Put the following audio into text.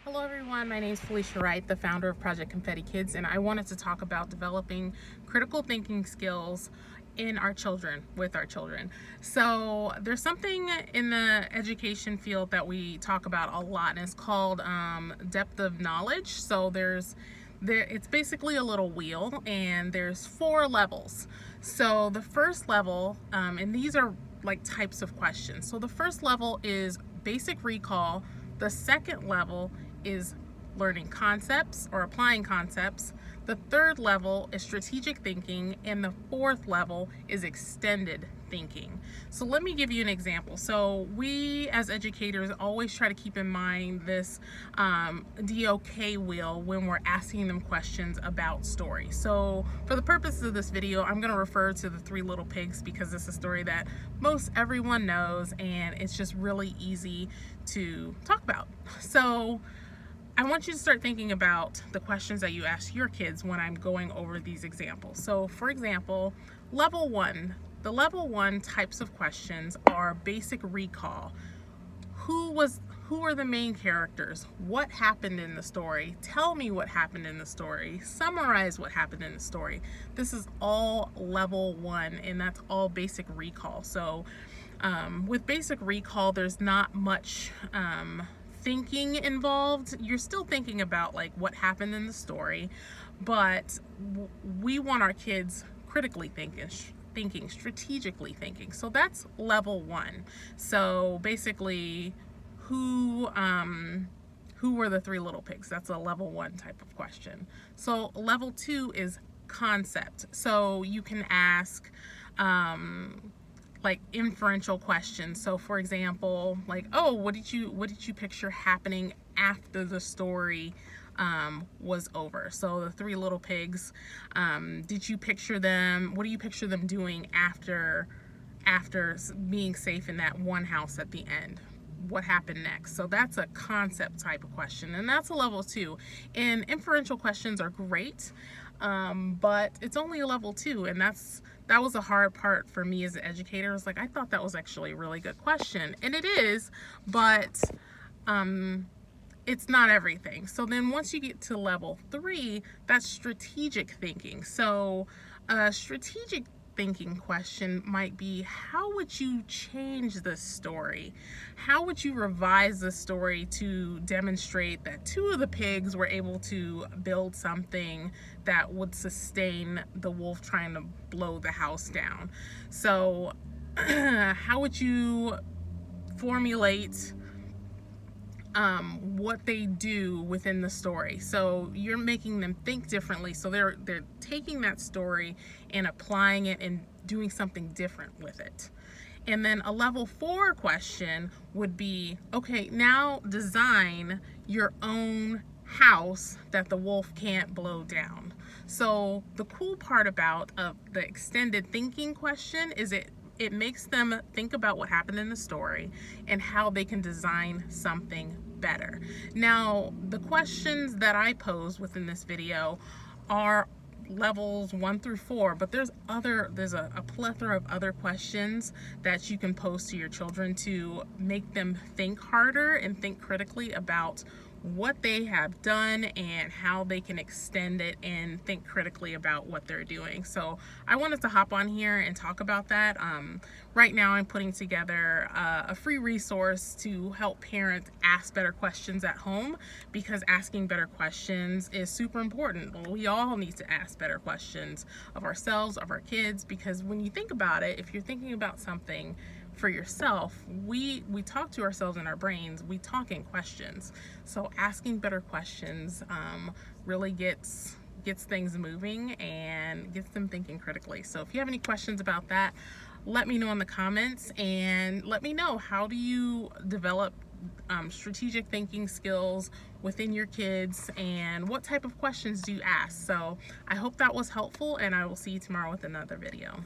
Hello everyone, my name is Felicia Wright, the founder of Project Confetti Kids, and I wanted to talk about developing critical thinking skills in our children, with our children. So there's something in the education field that we talk about a lot, and it's called depth of knowledge. So it's basically a little wheel, and there's 4 levels. So the first level, and these are like types of questions. So the first level is basic recall. The second level is learning concepts or applying concepts. The third level is strategic thinking, and the fourth level is extended thinking. So let me give you an example. So we as educators always try to keep in mind this DOK wheel when we're asking them questions about stories. So for the purposes of this video, I'm going to refer to the 3 Little Pigs because it's a story that most everyone knows and it's just really easy to talk about. So I want you to start thinking about the questions that you ask your kids when I'm going over these examples. So for example, level 1. The level 1 types of questions are basic recall. Who are the main characters? What happened in the story? Tell me what happened in the story. Summarize what happened in the story. This is all level 1, and that's all basic recall. So with basic recall, there's not much thinking involved. You're still thinking about like what happened in the story, but we want our kids critically thinking, strategically thinking. So that's level 1. So basically, who were the 3 little pigs? That's a level 1 type of question. So level 2 is concept. So you can ask like inferential questions. So for example, like, oh, what did you picture happening after the story was over? So the 3 little pigs, did you picture them, what do you picture them doing after being safe in that one house at the end? What happened next? So that's a concept type of question, and that's a level 2. And inferential questions are great, but it's only a level 2, and that was a hard part for me as an educator. It's like, I thought that was actually a really good question, and it is, but it's not everything. So then once you get to level 3, that's strategic thinking. So a strategic thinking question might be, how would you change the story? How would you revise the story to demonstrate that 2 of the pigs were able to build something that would sustain the wolf trying to blow the house down? So how would you formulate what they do within the story? So you're making them think differently. So they're taking that story and applying it and doing something different with it. And then a level 4 question would be, okay, now design your own house that the wolf can't blow down. So the cool part about the extended thinking question is it makes them think about what happened in the story and how they can design something better. Now, the questions that I pose within this video are levels 1 through 4, but there's a plethora of other questions that you can pose to your children to make them think harder and think critically about what they have done and how they can extend it and think critically about what they're doing. So I wanted to hop on here and talk about that. Right now I'm putting together a free resource to help parents ask better questions at home, because asking better questions is super important. We all need to ask better questions of ourselves, of our kids, because when you think about it, if you're thinking about something for yourself, we talk to ourselves in our brains, we talk in questions. So asking better questions really gets things moving and gets them thinking critically. So if you have any questions about that, let me know in the comments, and let me know, how do you develop strategic thinking skills within your kids, and what type of questions do you ask? So I hope that was helpful, and I will see you tomorrow with another video.